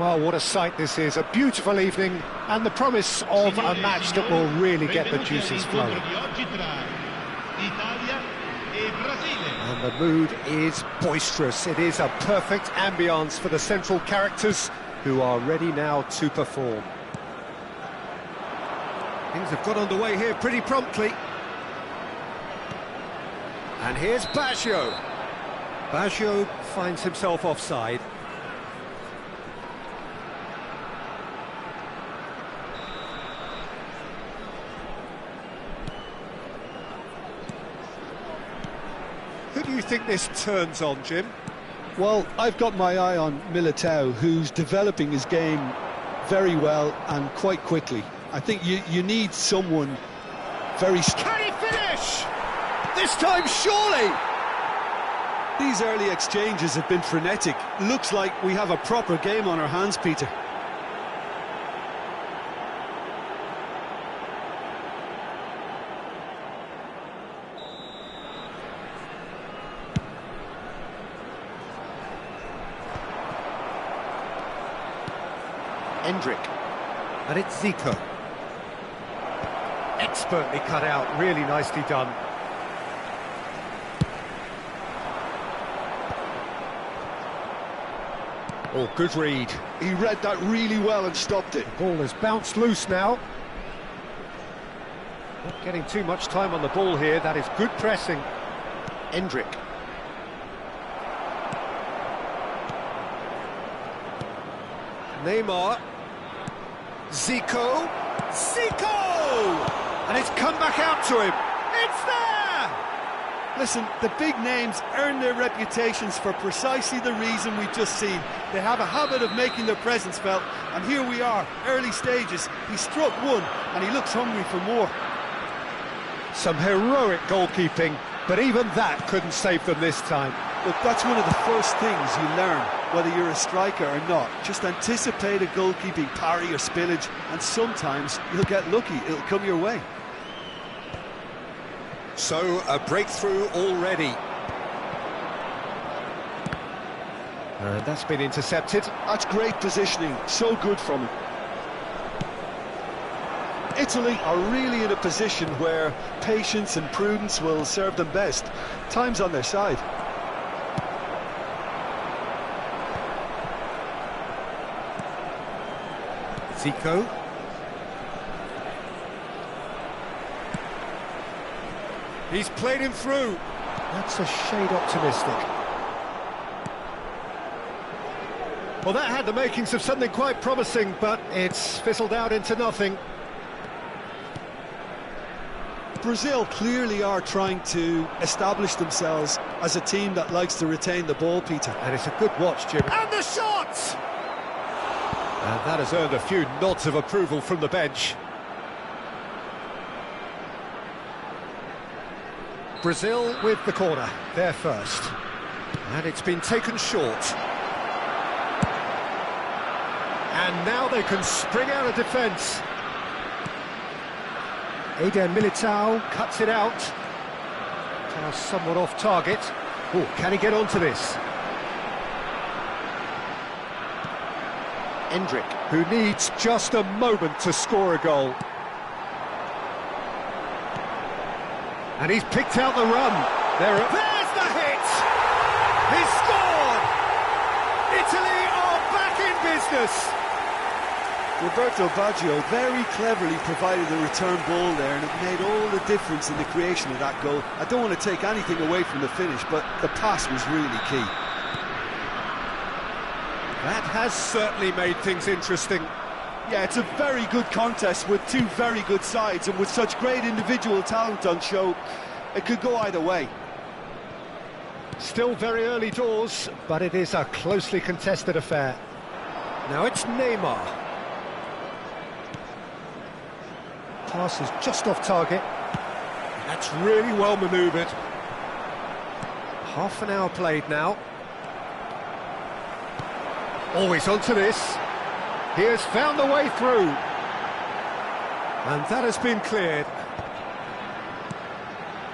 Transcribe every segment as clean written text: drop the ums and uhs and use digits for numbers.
Well, what a sight this is, a beautiful evening, and the promise of a match that will really get the juices flowing. And the mood is boisterous. It is a perfect ambience for the central characters who are ready now to perform. Things have got underway here pretty promptly. And here's Baggio. Baggio finds himself offside. Who do you think this turns on, Jim? Well, I've got my eye on Militao, who's developing his game very well and quite quickly. I think you need someone very... Can he finish? This time, surely! These early exchanges have been frenetic. Looks like we have a proper game on our hands, Peter. Endrick, and it's Zico. Expertly cut out, really nicely done. Oh, good read. He read that really well and stopped it. Ball has bounced loose now. Not getting too much time on the ball here, that is good pressing. Endrick. Neymar. Zico! And it's come back out to him! It's there! Listen, the big names earn their reputations for precisely the reason we've just seen. They have a habit of making their presence felt, and here we are, early stages. He struck one, and he looks hungry for more. Some heroic goalkeeping, but even that couldn't save them this time. Look, that's one of the first things you learn, whether you're a striker or not. Just anticipate a goalkeeping parry or spillage, and sometimes you'll get lucky, it'll come your way. So, a breakthrough already. And that's been intercepted. That's great positioning, so good from him. Italy are really in a position where patience and prudence will serve them best. Time's on their side. Zico. He's played him through. That's a shade optimistic. Well, that had the makings of something quite promising, but it's fizzled out into nothing. Brazil clearly are trying to establish themselves as a team that likes to retain the ball, Peter. And it's a good watch, Jim. And the shot! And that has earned a few nods of approval from the bench. Brazil with the corner, they're first. And it's been taken short. And now they can spring out of defence. Eder Militao cuts it out. Now somewhat off target. Oh, can he get onto this? Endrick, who needs just a moment to score a goal. And he's picked out the run. There's the hit! He scored! Italy are back in business! Roberto Baggio very cleverly provided the return ball there, and it made all the difference in the creation of that goal. I don't want to take anything away from the finish, but the pass was really key. That has certainly made things interesting. Yeah, it's a very good contest with two very good sides, and with such great individual talent on show, it could go either way. Still very early doors, but it is a closely contested affair. Now it's Neymar. Pass is just off target. That's really well manoeuvred. Half an hour played now. Always onto this. He has found the way through. And that has been cleared.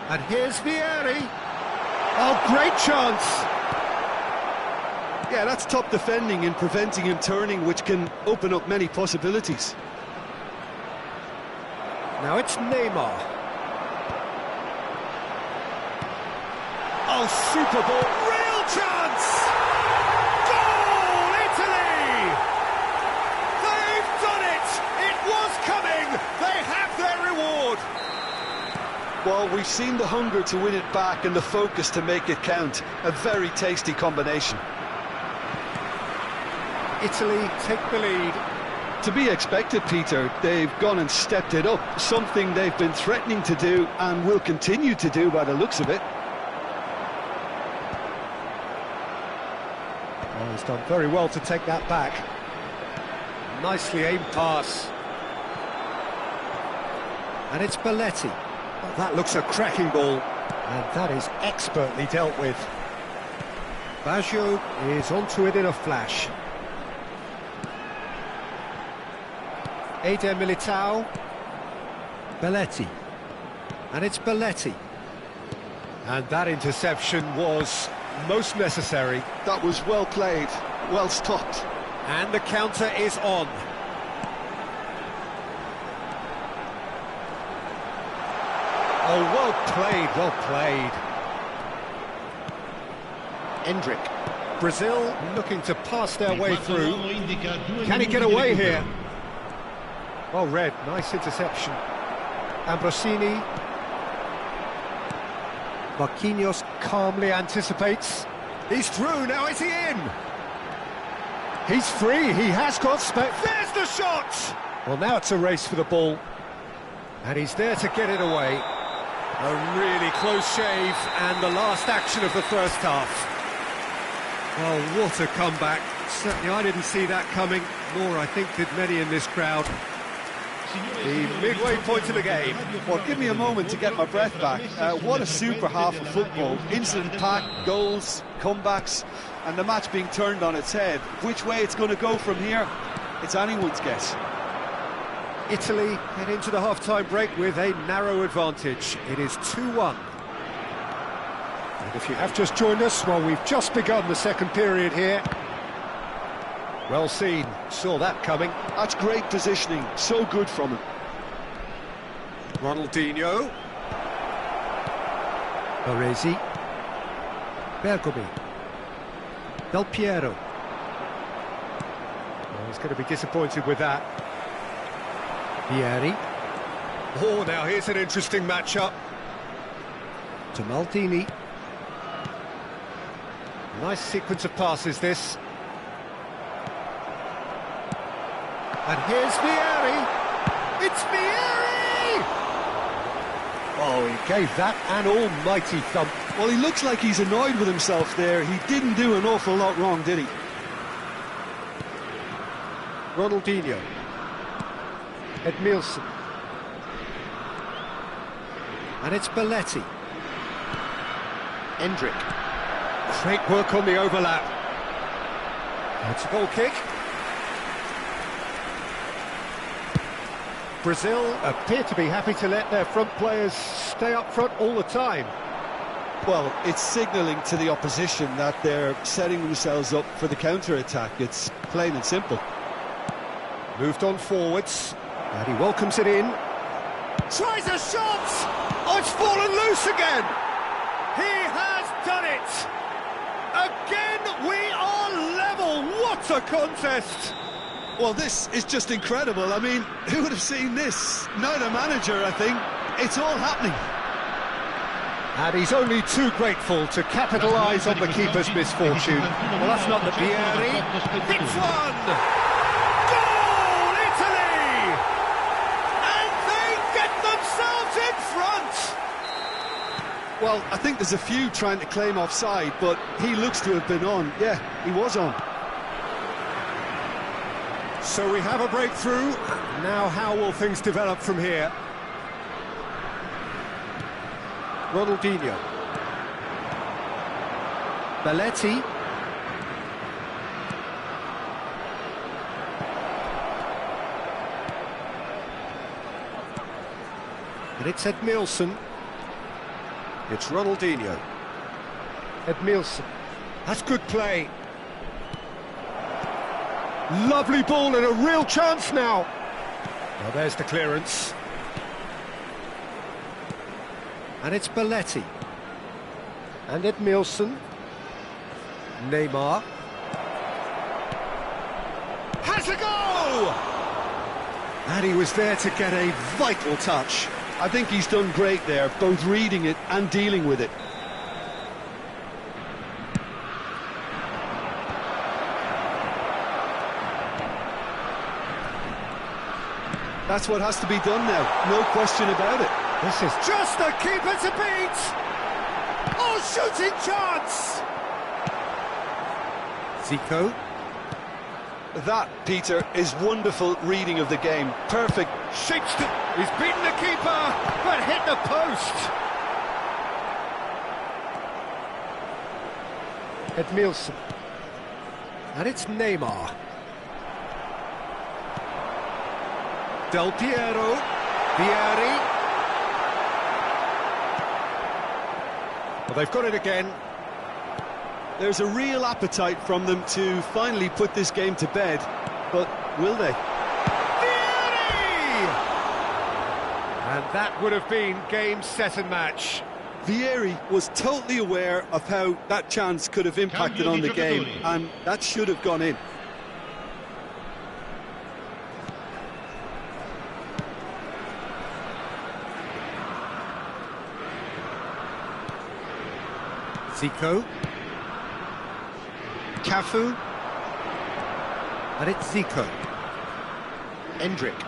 And here's Vieri. Oh, great chance. Yeah, that's top defending and preventing him turning, which can open up many possibilities. Now it's Neymar. Oh, super ball, real chance! Goal, Italy! They've done it! It was coming! They have their reward! Well, we've seen the hunger to win it back and the focus to make it count. A very tasty combination. Italy take the lead. To be expected, Peter. They've gone and stepped it up, something they've been threatening to do and will continue to do by the looks of it. Oh, he's done very well to take that back. Nicely aimed pass. And it's Belletti. Oh, that looks a cracking ball. And that is expertly dealt with. Baggio is onto it in a flash. Eder Militao. Belletti. And it's Belletti. And that interception was most necessary. That was well played, well stopped. And the counter is on. Oh, well played, well played. Endrick. Brazil looking to pass their way through. Can he get away here? Well read, nice interception. Ambrosini. Marquinhos calmly anticipates. He's through, now is he in? He's free, he has got space. There's the shot! Well, now it's a race for the ball. And he's there to get it away. A really close shave, and the last action of the first half. Well, what a comeback. Certainly I didn't see that coming, nor I think did many in this crowd. The midway point of the game. Well, give me a moment to get my breath back. What a super half of football. Incident-packed, goals, comebacks, and the match being turned on its head. Which way it's going to go from here, it's anyone's guess. Italy head into the half-time break with a narrow advantage. It is 2-1. And if you have just joined us, well, we've just begun the second period here. Well seen, saw that coming. That's great positioning, so good from him. Ronaldinho. Baresi. Bergomi. Del Piero. Oh, he's going to be disappointed with that. Vieri. Oh, now here's an interesting matchup. To Maldini. Nice sequence of passes, this. And here's Vieri. It's Vieri! Oh, he gave that an almighty thump. Well, he looks like he's annoyed with himself there. He didn't do an awful lot wrong, did he? Ronaldinho. Edmilson. And it's Belletti. Endrick. Great work on the overlap. That's a goal kick. Brazil appear to be happy to let their front players stay up front all the time. Well, it's signalling to the opposition that they're setting themselves up for the counter-attack. It's plain and simple. Moved on forwards, and he welcomes it in. Tries a shot! Oh, it's fallen loose again! He has done it! Again, we are level! What a contest! Well, this is just incredible. I mean, who would have seen this? Not a manager, I think. It's all happening. And he's only too grateful to capitalise on the keeper's misfortune. Well, that's not the Vieri. Hits one! Goal, Italy! And they get themselves in front! Well, I think there's a few trying to claim offside, but he looks to have been on. Yeah, he was on. So we have a breakthrough. Now how will things develop from here? Ronaldinho. Belletti. And it's Edmilson. It's Ronaldinho. Edmilson. That's good play. Lovely ball and a real chance now. Well, there's the clearance. And it's Belletti. And Edmilson. Neymar. Has a goal! And he was there to get a vital touch. I think he's done great there, both reading it and dealing with it. That's what has to be done now, no question about it. This is just the keeper to beat! Oh, shooting chance! Zico. That, Peter, is wonderful reading of the game. Perfect. Shapes to... He's beaten the keeper, but hit the post. Edmilson. And it's Neymar. Del Piero. Vieri. Well, they've got it again. There's a real appetite from them to finally put this game to bed, but will they? Vieri! And that would have been game, set and match. Vieri was totally aware of how that chance could have impacted on the game, and that should have gone in. Zico. Cafu. And it's Zico. Endrick.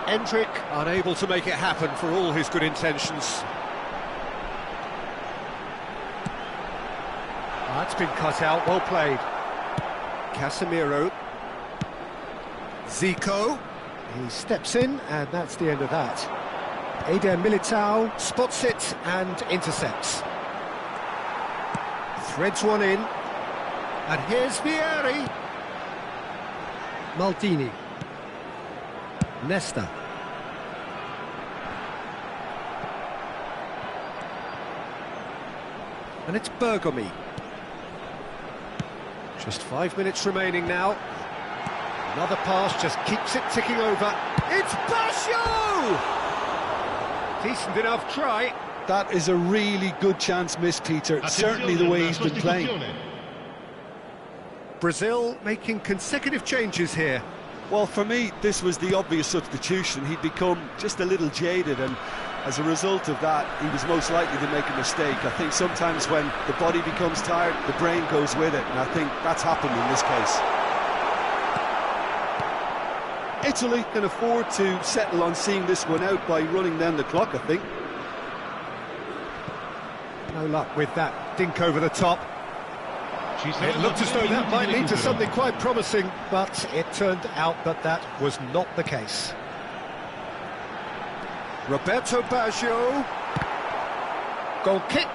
Endrick unable to make it happen for all his good intentions. That's been cut out, well played. Casemiro. Zico. He steps in, and that's the end of that. Eder Militao spots it and intercepts. Threads one in. And here's Vieri. Maldini. Nesta. And it's Bergomi. Just 5 minutes remaining now. Another pass just keeps it ticking over. It's Basho! Decent enough try. That is a really good chance missed, Peter. Certainly the way he's been playing. Brazil making consecutive changes here. Well, for me, this was the obvious substitution. He'd become just a little jaded, and as a result of that, he was most likely to make a mistake. I think sometimes when the body becomes tired, the brain goes with it, and I think that's happened in this case. Italy can afford to settle on seeing this one out by running down the clock, I think. No luck with that dink over the top. It looked as though that might lead to something quite promising, but it turned out that that was not the case. Roberto Baggio. Goal kick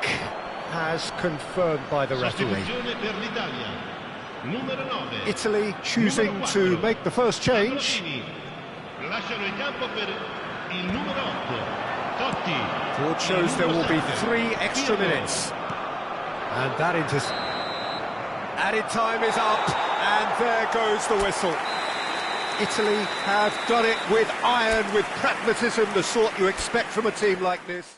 as confirmed by the referee. Italy choosing to make the first change. Board shows there will be 3 extra minutes. And that added time is up, and there goes the whistle. Italy have done it with iron, with pragmatism, the sort you expect from a team like this.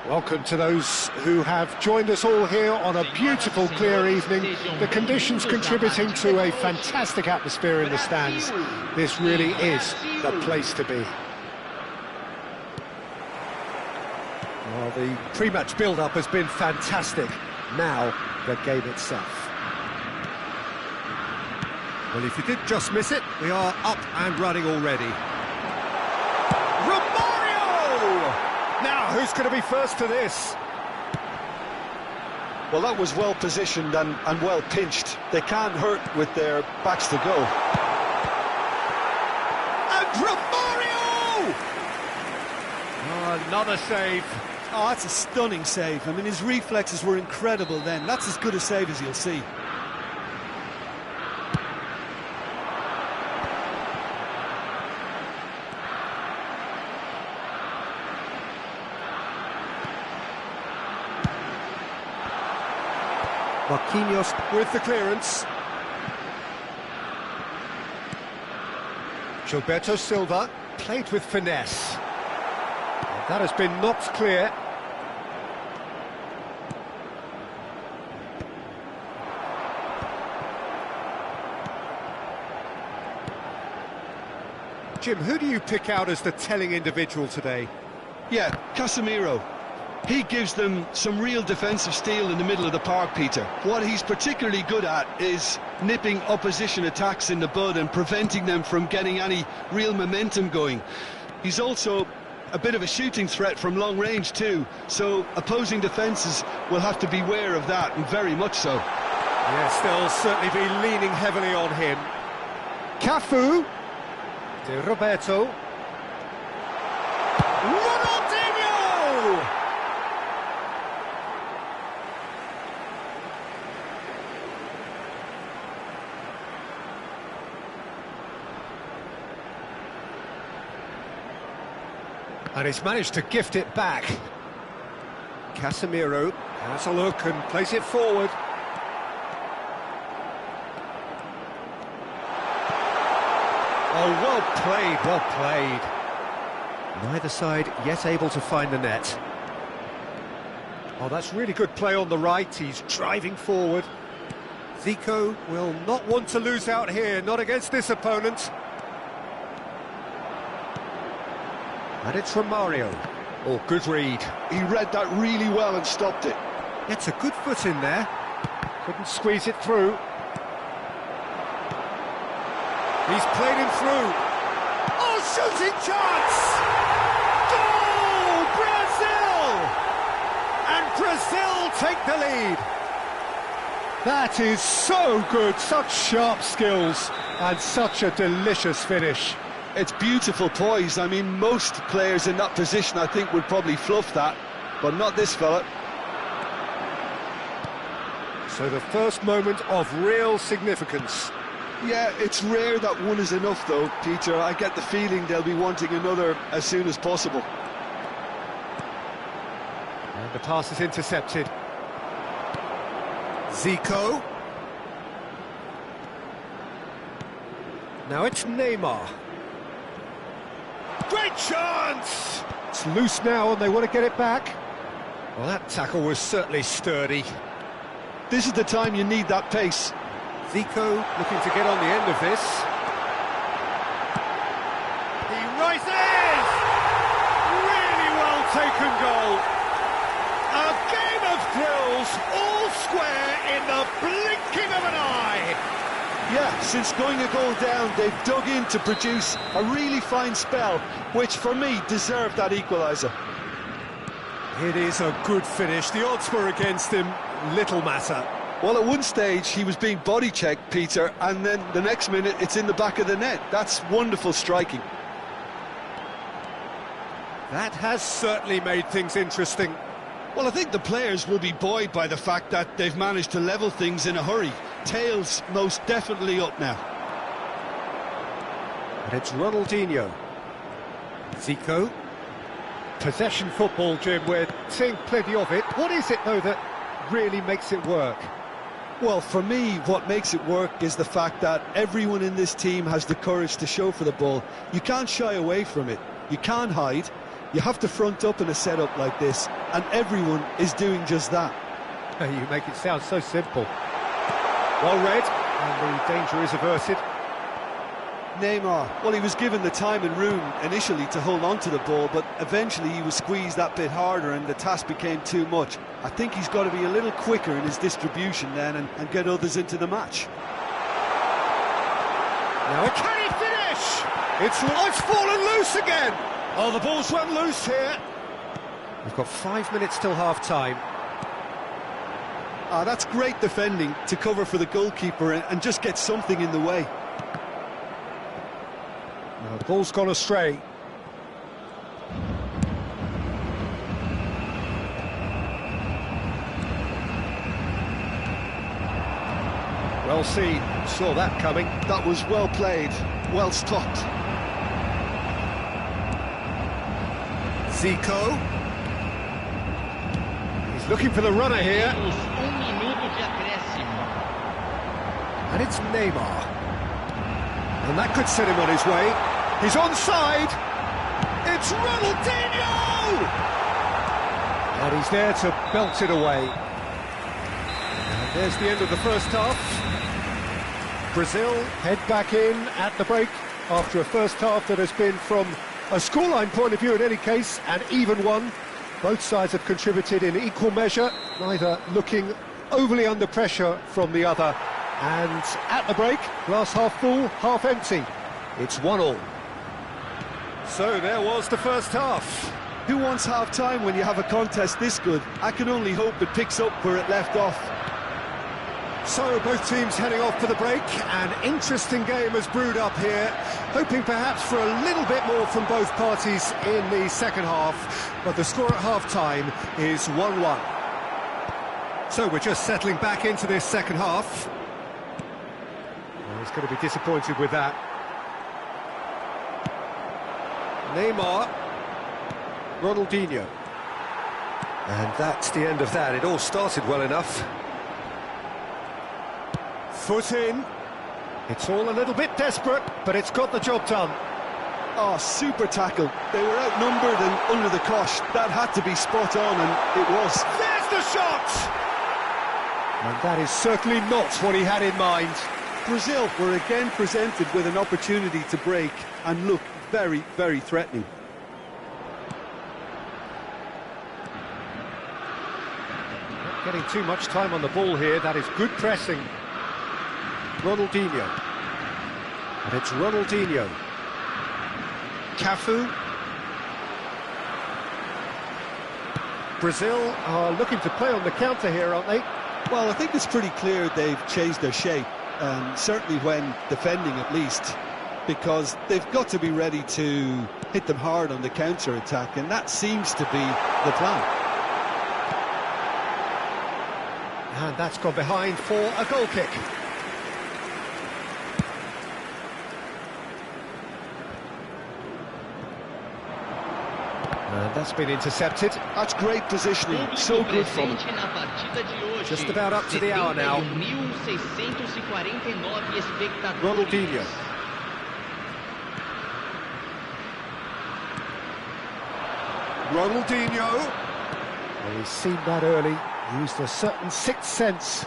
Welcome to those who have joined us all here on a beautiful, clear evening. The conditions contributing to a fantastic atmosphere in the stands. This really is the place to be. Well, the pre-match build-up has been fantastic. Now, the game itself. Well, if you did just miss it, we are up and running already. Now, who's going to be first to this? Well, that was well positioned and well pinched. They can't hurt with their backs to go. And Romario! Oh, another save. Oh, that's a stunning save. I mean, his reflexes were incredible then. That's as good a save as you'll see. Marquinhos with the clearance. Gilberto Silva played with finesse. That has been knocked clear. Jim, who do you pick out as the telling individual today? Yeah, Casemiro. He gives them some real defensive steel in the middle of the park, Peter. What he's particularly good at is nipping opposition attacks in the bud and preventing them from getting any real momentum going. He's also a bit of a shooting threat from long range too, so opposing defences will have to beware of that, and very much so. Yes, they'll certainly be leaning heavily on him. Cafu. De Roberto. Ronaldinho! And he's managed to gift it back. Casemiro has a look and plays it forward. Oh, well played, well played. Neither side yet able to find the net. Oh, that's really good play on the right. He's driving forward. Zico will not want to lose out here, not against this opponent. And it's from Mario. Oh, good read. He read that really well and stopped it. Gets a good foot in there. Couldn't squeeze it through. He's played him through. Oh, shooting chance! Goal! Brazil! And Brazil take the lead. That is so good. Such sharp skills and such a delicious finish. It's beautiful poise. I mean, most players in that position, I think, would probably fluff that, but not this fella. So the first moment of real significance. Yeah, it's rare that one is enough, though, Peter. I get the feeling they'll be wanting another as soon as possible. And the pass is intercepted. Zico. Now it's Neymar. Great chance! It's loose now and they want to get it back. Well, that tackle was certainly sturdy. This is the time you need that pace. Zico looking to get on the end of this. He rises! Really well taken goal. A game of thrills, all square in the blinking of an eye. Yeah, since going a goal down, they've dug in to produce a really fine spell, which for me deserved that equaliser. It is a good finish. The odds were against him, little matter. Well, at one stage he was being body checked, Peter, and then the next minute it's in the back of the net. That's wonderful striking. That has certainly made things interesting. Well, I think the players will be buoyed by the fact that they've managed to level things in a hurry. Tails most definitely up now. And it's Ronaldinho. Zico. Possession football, Jim, we're seeing plenty of it. What is it, though, that really makes it work? Well, for me, what makes it work is the fact that everyone in this team has the courage to show for the ball. You can't shy away from it. You can't hide. You have to front up in a setup like this. and everyone is doing just that. You make it sound so simple. Well read, and the danger is averted. Neymar, well, he was given the time and room initially to hold on to the ball, but eventually he was squeezed that bit harder and the task became too much. I think he's got to be a little quicker in his distribution then and get others into the match. Now, can he finish? It's fallen loose again. Oh, the ball's run loose here. We've got 5 minutes till half-time. Ah, that's great defending to cover for the goalkeeper and just get something in the way. Now, the ball's gone astray. Well seen, saw that coming. That was well played, well stopped. Zico. He's looking for the runner here. And it's Neymar. And that could set him on his way. He's onside. It's Ronaldinho! And he's there to belt it away. And there's the end of the first half. Brazil head back in at the break after a first half that has been, from a scoreline point of view in any case, an even one. Both sides have contributed in equal measure, neither looking overly under pressure from the other. And at the break, glass half full, half empty. It's 1-1. So there was the first half. Who wants half-time when you have a contest this good? I can only hope it picks up where it left off. So both teams heading off for the break. An interesting game has brewed up here, hoping perhaps for a little bit more from both parties in the second half. But the score at half-time is 1-1. So we're just settling back into this second half. Well, he's going to be disappointed with that. Neymar, Ronaldinho. And that's the end of that. It all started well enough. Foot in. It's all a little bit desperate, but it's got the job done. Oh, super tackle. They were outnumbered and under the cosh. That had to be spot on, and it was. There's the shot! And that is certainly not what he had in mind. Brazil were again presented with an opportunity to break and look very, very threatening. Not getting too much time on the ball here. That is good pressing. Ronaldinho. And it's Ronaldinho. Cafu. Brazil are looking to play on the counter here, aren't they? Well, I think it's pretty clear they've changed their shape, certainly when defending at least, because they've got to be ready to hit them hard on the counter-attack, and that seems to be the plan. And that's gone behind for a goal kick. And that's been intercepted. That's great positioning, so good from him. Just about up to the hour now. Ronaldinho. Ronaldinho. Well, he's seen that early, used a certain sixth sense.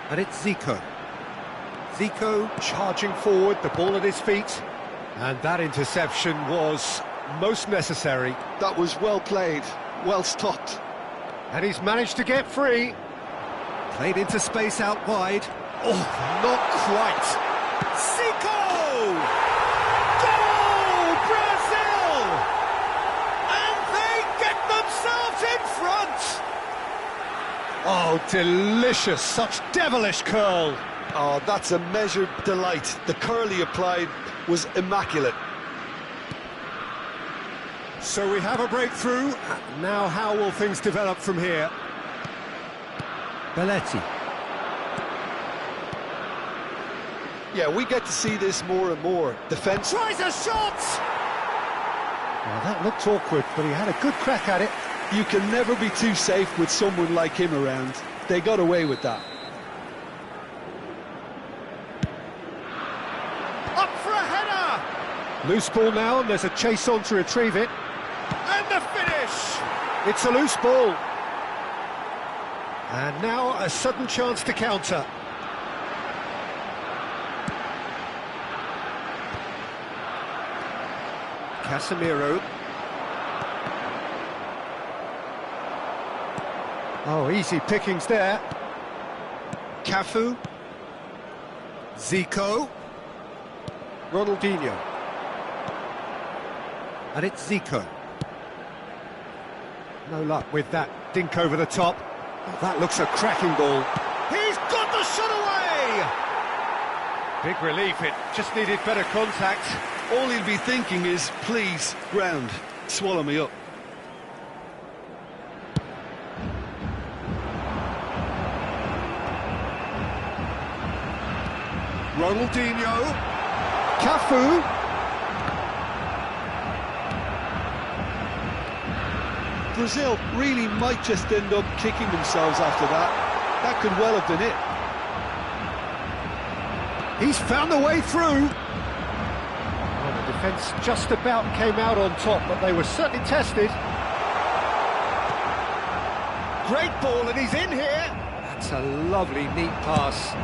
And it's Zico. Zico charging forward, the ball at his feet. And that interception was most necessary. That was well played, well stopped. And he's managed to get free. Played into space out wide. Oh, not quite. Zico! Goal, Brazil! And they get themselves in front! Oh, delicious, such devilish curl. Oh, that's a measured delight. The curl he applied was immaculate. So we have a breakthrough. Now how will things develop from here? Belletti. Yeah, we get to see this more and more. Defence. Tries a shot! Well, that looked awkward, but he had a good crack at it. You can never be too safe with someone like him around. They got away with that. Up for a header! Loose ball now, and there's a chase on to retrieve it. And the finish! It's a loose ball. And now a sudden chance to counter. Casemiro. Oh, easy pickings there. Cafu. Zico. Ronaldinho. And it's Zico. No luck with that dink over the top. Oh, that looks a cracking ball. He's got the shot away! Big relief, it just needed better contact. All he'll be thinking is, please, ground, swallow me up. Ronaldinho. Cafu. Brazil really might just end up kicking themselves after that. That could well have been it. He's found the way through. Well, the defence just about came out on top, but they were certainly tested. Great ball, and he's in here. That's a lovely, neat pass.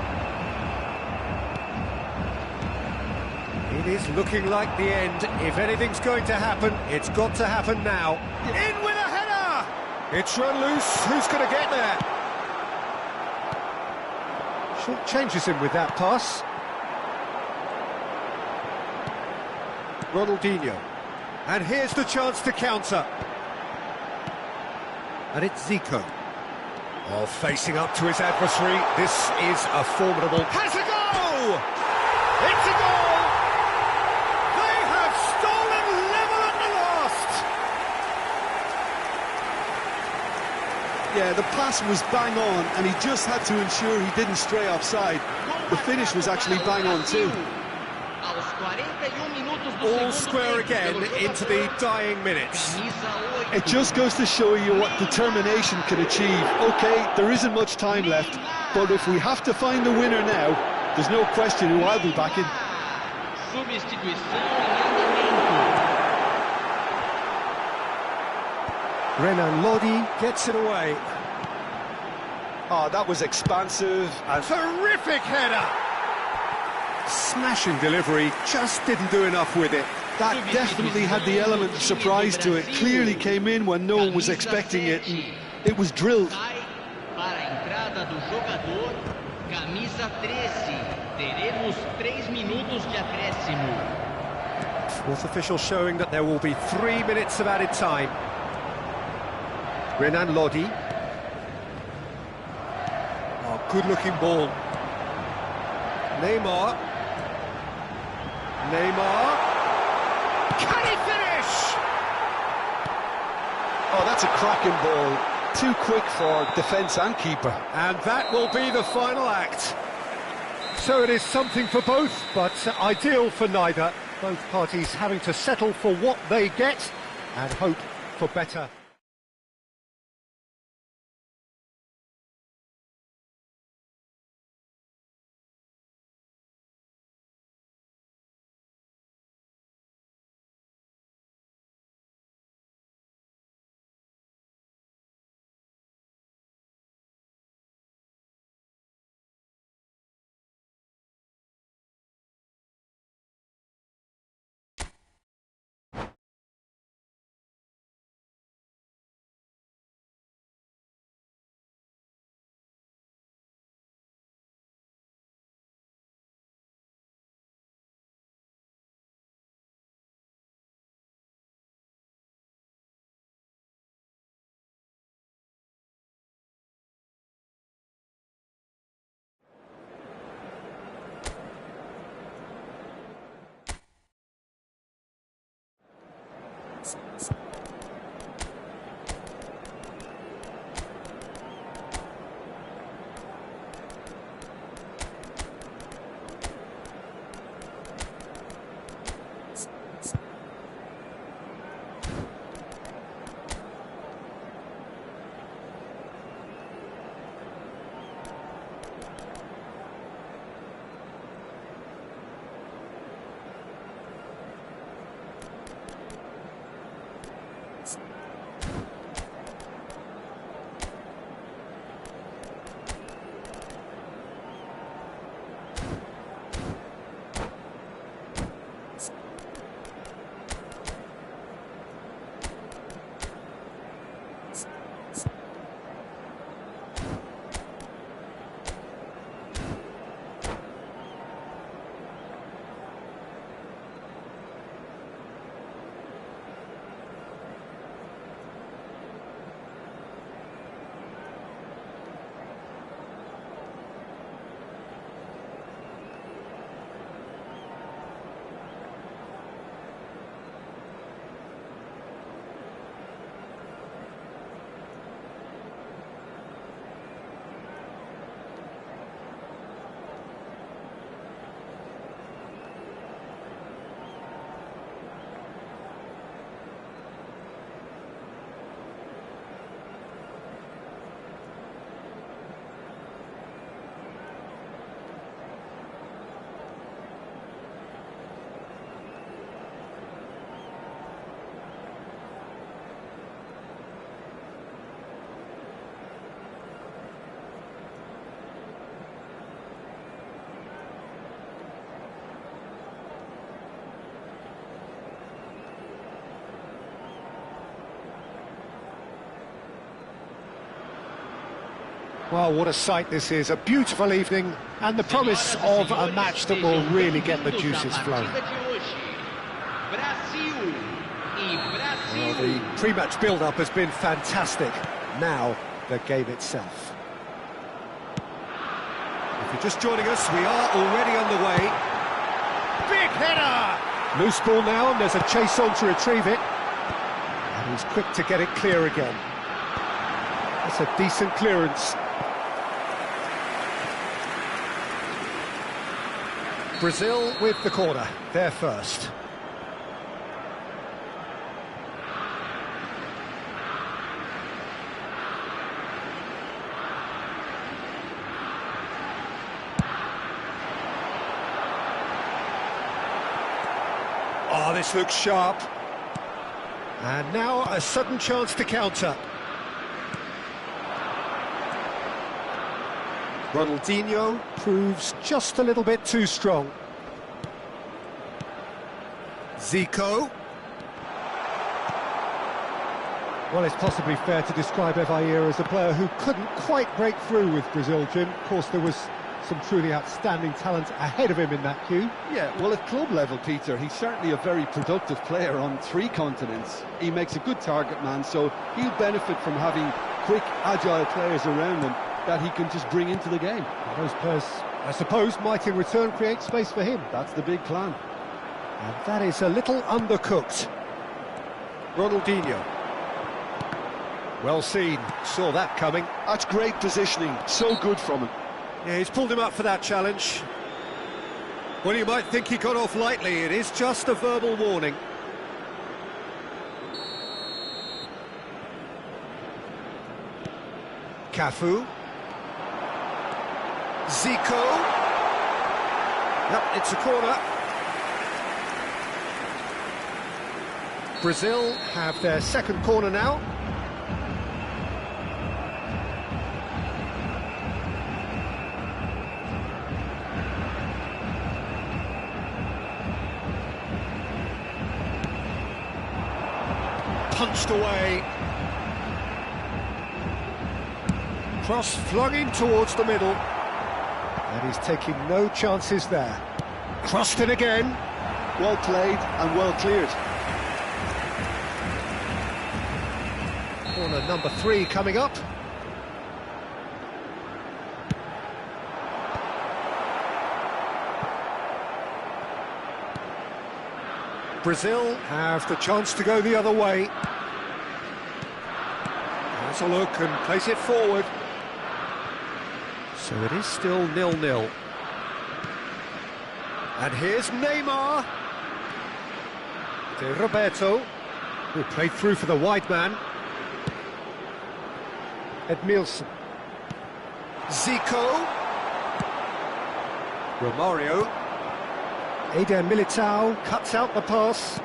It is looking like the end. If anything's going to happen, it's got to happen now. In with a header! It's run loose. Who's going to get there? Short changes him with that pass. Ronaldinho. And here's the chance to counter. And it's Zico. Oh, facing up to his adversary. This is a formidable... Has a goal! It's a goal! They have stolen level at the last! Yeah, the pass was bang on, and he just had to ensure he didn't stray offside. The finish was actually bang on too. All square again into the dying minutes. It just goes to show you what determination can achieve. Okay, there isn't much time left, but if we have to find the winner now, there's no question who I'll be backing. Renan Lodi gets it away. Oh, that was expansive. A terrific header! Smashing delivery, just didn't do enough with it. That definitely had the element of surprise to it. Clearly came in when no one was expecting it, and it was drilled. Fourth official showing that there will be 3 minutes of added time. Renan Lodi. Oh, good-looking ball. Neymar. Can he finish? Oh, that's a cracking ball. Too quick for defence and keeper. And that will be the final act. So it is something for both, but ideal for neither. Both parties having to settle for what they get and hope for better. Well, what a sight this is, a beautiful evening, and the promise of a match that will really get the juices flowing. Well, the pre-match build-up has been fantastic. Now, the game itself. If you're just joining us, we are already underway. Big header! Loose ball now, and there's a chase on to retrieve it. And he's quick to get it clear again. That's a decent clearance. Brazil with the corner, they're first. Oh, this looks sharp. And now a sudden chance to counter. Ronaldinho proves just a little bit too strong. Zico. Well, it's possibly fair to describe Evair as a player who couldn't quite break through with Brazil, Jim. Of course, there was some truly outstanding talent ahead of him in that queue. Yeah, well, at club level, Peter, he's certainly a very productive player on 3 continents. He makes a good target man, so he'll benefit from having quick, agile players around him that he can just bring into the game. And those players, I suppose, might in return create space for him. That's the big plan. And that is a little undercooked. Ronaldinho. Well seen, saw that coming. That's great positioning, so good from him. Yeah, he's pulled him up for that challenge. Well, you might think he got off lightly, it is just a verbal warning. Cafu. Zico. Yep, it's a corner. Brazil have their second corner now. Punched away. Cross flung in towards the middle. And he's taking no chances there. Crossed in again. Well played and well cleared. Corner number 3 coming up. Brazil have the chance to go the other way. Has a look and plays it forward. So it is still 0-0. And here's Neymar. De Roberto, who played through for the wide man. Edmilson. Zico. Romario. Eder Militao cuts out the pass.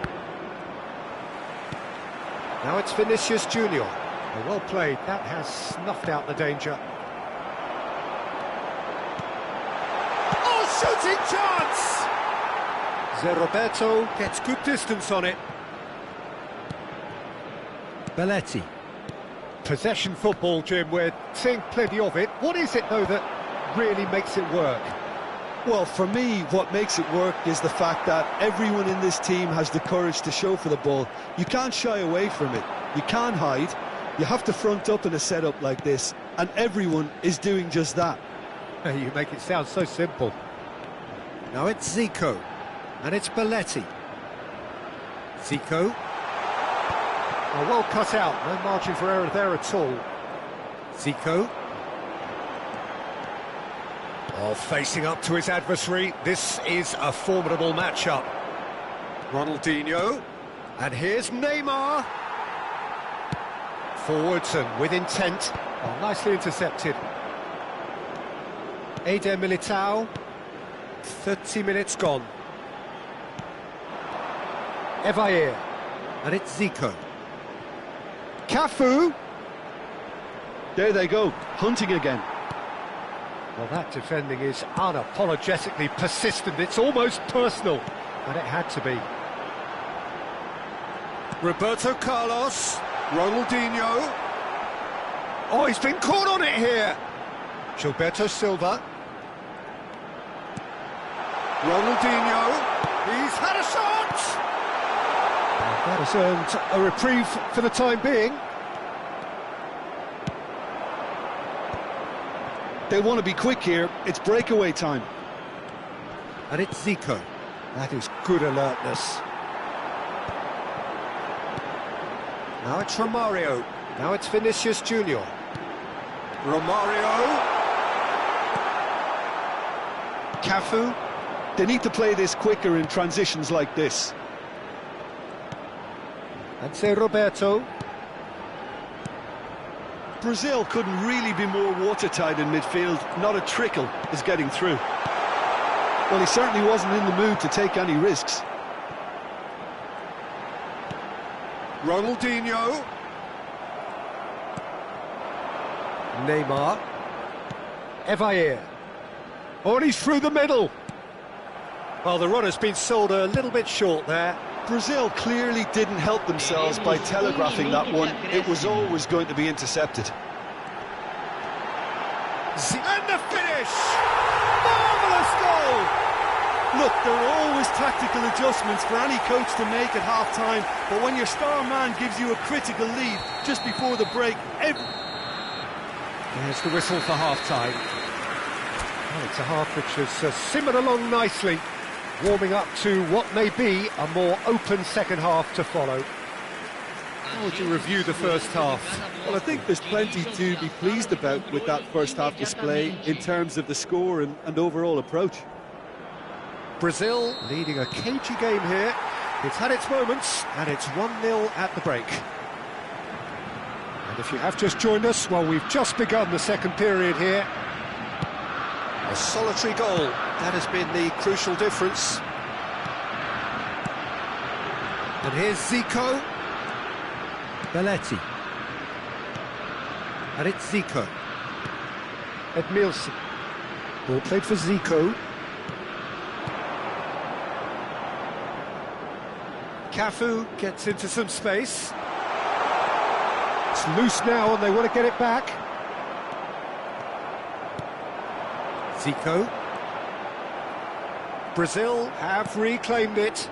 Now it's Vinicius Junior. Well played, that has snuffed out the danger. Oh, shooting chance! Zé Roberto gets good distance on it. Belletti. Possession football, Jim, we're seeing plenty of it. What is it, though, that really makes it work? Well, for me, what makes it work is the fact that everyone in this team has the courage to show for the ball. You can't shy away from it. You can't hide. You have to front up in a setup like this, and everyone is doing just that. You make it sound so simple. Now it's Zico, and it's Belletti. Zico. Oh, well cut out, no margin for error there at all. Zico. Oh, facing up to his adversary, this is a formidable matchup. Ronaldinho, and here's Neymar. Forwards and with intent. Oh, nicely intercepted. Eder Militao. 30 minutes gone. Evair, and it's Zico. Cafu. There they go, hunting again. Well, that defending is unapologetically persistent. It's almost personal, and it had to be. Roberto Carlos, Ronaldinho. Oh, he's been caught on it here. Gilberto Silva. Ronaldinho. He's had a shot! That has earned a reprieve for the time being. They want to be quick here. It's breakaway time. And it's Zico. That is good alertness. Now it's Romario. Now it's Vinicius Junior. Romario. Cafu. They need to play this quicker in transitions like this. And say Roberto. Brazil couldn't really be more watertight in midfield. Not a trickle is getting through. Well, he certainly wasn't in the mood to take any risks. Ronaldinho. Neymar. Evair. Oh, and he's through the middle. Well, the run has been sold a little bit short there. Brazil clearly didn't help themselves by telegraphing that one. It was always going to be intercepted. And the finish! Marvellous goal! Look, there are always tactical adjustments for any coach to make at half-time, but when your star man gives you a critical lead just before the break, There's the whistle for half-time. Well, it's a half which has simmered along nicely, warming up to what may be a more open second half to follow. How would you review the first half? Well, I think there's plenty to be pleased about with that first half display in terms of the score and overall approach. Brazil leading a cagey game here. It's had its moments, and it's 1-0 at the break. And if you have just joined us, well, we've just begun the second period here. A solitary goal, that has been the crucial difference. And here's Zico. Belletti. And it's Zico. Edmilson. Ball played for Zico. Cafu gets into some space. It's loose now and they want to get it back. Zico. Brazil have reclaimed it.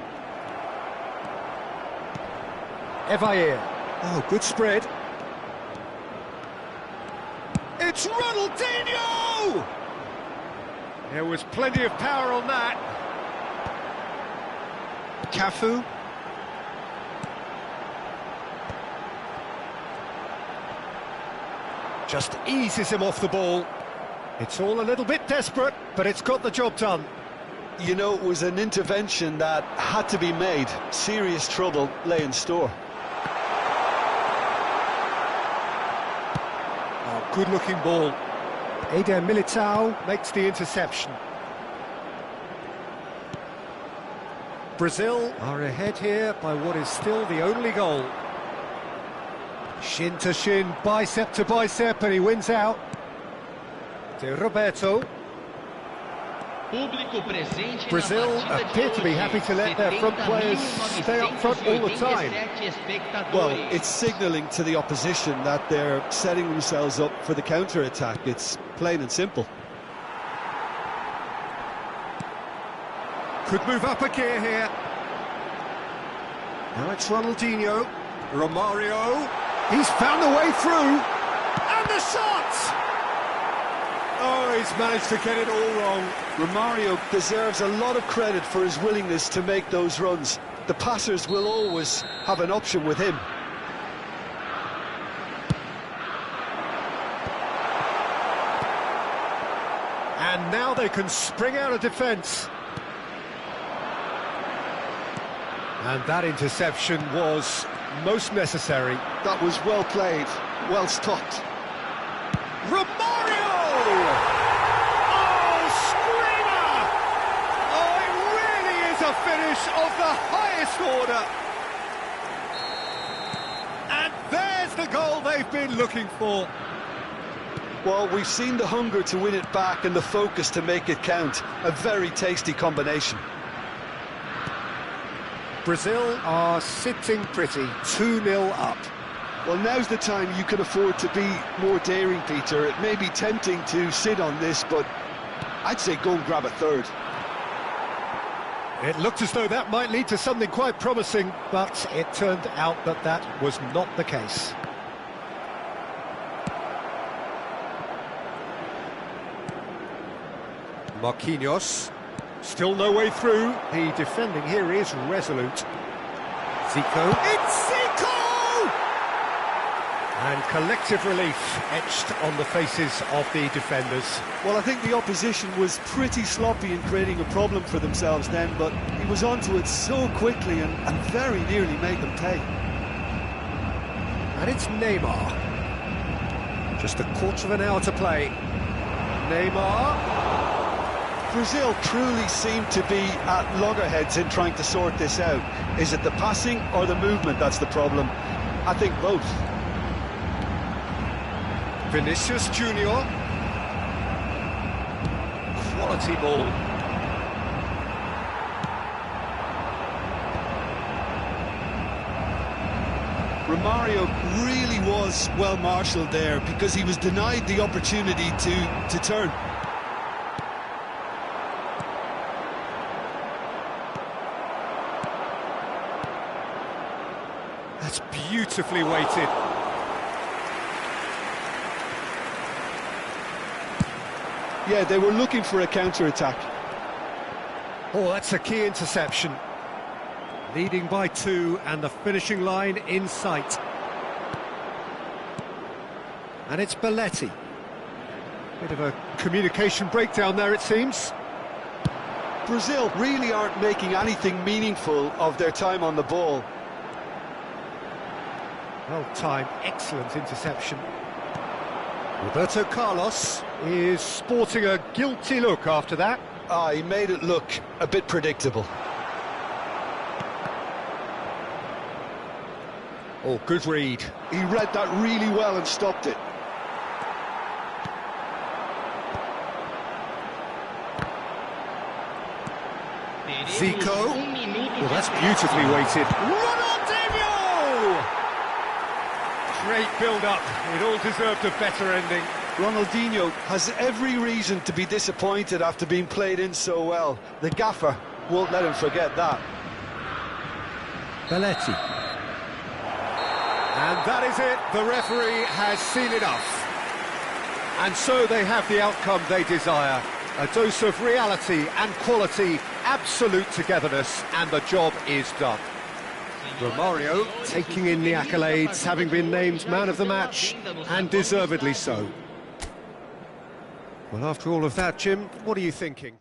Evair. Oh, good spread. It's Ronaldinho! There was plenty of power on that. Cafu. Just eases him off the ball. It's all a little bit desperate, but it's got the job done. You know, it was an intervention that had to be made. Serious trouble lay in store. Oh, good-looking ball. Eder Militao makes the interception. Brazil are ahead here by what is still the only goal. Shin to shin, bicep to bicep, and he wins out. De Roberto. Brazil appear to be happy to let their front players stay up front all the time. Well, it's signalling to the opposition that they're setting themselves up for the counter-attack. It's plain and simple. Could move up a gear here. Now it's Ronaldinho. Romario. He's found a way through. And the shot! Oh, he's managed to get it all wrong. Romario deserves a lot of credit for his willingness to make those runs. The passers will always have an option with him. And now they can spring out of defence. And that interception was most necessary. That was well played, well stopped. Romario! Oh, screamer! Oh, it really is a finish of the highest order. And there's the goal they've been looking for. Well, we've seen the hunger to win it back and the focus to make it count. A very tasty combination. Brazil are sitting pretty, 2-0 up. Well, now's the time you can afford to be more daring, Peter. It may be tempting to sit on this, but I'd say go and grab a third. It looked as though that might lead to something quite promising, but it turned out that that was not the case. Marquinhos, still no way through. The defending here is resolute. Zico. It's Zico! And collective relief etched on the faces of the defenders. Well, I think the opposition was pretty sloppy in creating a problem for themselves then, but he was onto it so quickly and very nearly made them pay. And it's Neymar. Just a quarter of an hour to play. Neymar. Brazil truly seem to be at loggerheads in trying to sort this out. Is it the passing or the movement that's the problem? I think both. Vinicius Junior. Quality ball. Romario really was well marshalled there because he was denied the opportunity to turn. That's beautifully weighted. Yeah, they were looking for a counter-attack. Oh, that's a key interception. Leading by 2 and the finishing line in sight. And it's Belletti. Bit of a communication breakdown there, it seems. Brazil really aren't making anything meaningful of their time on the ball. Well timed, excellent interception. Roberto Carlos is sporting a guilty look after that. He made it look a bit predictable. Oh, good read. He read that really well and stopped it. Zico. Well, that's beautifully weighted. Ronaldinho! Great build-up. It all deserved a better ending. Ronaldinho has every reason to be disappointed after being played in so well. The gaffer won't let him forget that. Belletti. And that is it. The referee has seen enough. And so they have the outcome they desire. A dose of reality and quality, absolute togetherness, and the job is done. Romario taking in the accolades, having been named man of the match, and deservedly so. Well, after all of that, Jim, what are you thinking?